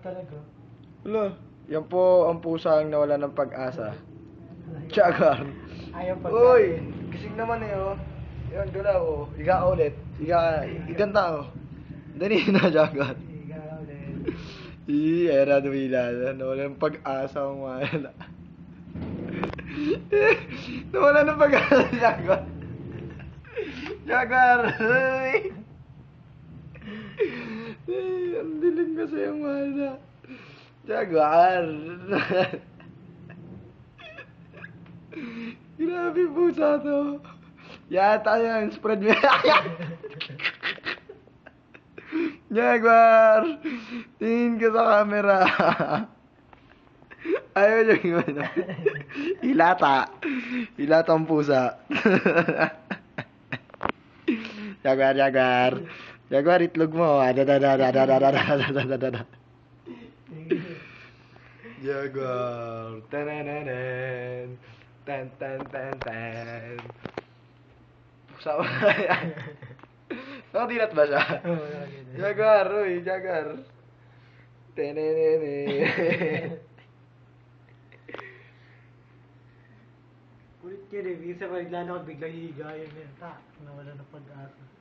talaga. Wala. Yan po ang pusang nawala ng pag-asa. Jaguar. Ayaw Uy! pagkain. Gising naman eh oh. Yan, gula oh. Higa ulit. Iganta oh. Dali na, Jaguar. Ikaw ulit. Era dumila. Nawala ng pag-asa ang wala. Nawala ng pag-asa, Jaguar. Jaguar! Uy! Ang dilim kasi yung wala. Jaguar! Grabe pusa to. Yata yan, spread mo. Jaguar! Tingin ka sa camera. Ayaw niya yung ano. Hilata. Hilata ang pusa. Jaguar, Jaguar. Jaguar, itlog mo. Jaguar. Tanananan. Tan tan tan tan. Pusa mo na yan. Nakadilat ba siya? Jaguar, uy, Jaguar. Tenenene. Kulit yun eh. Minsan pag naglalakad biglang hihiga yun. Nawala ng pag-asa.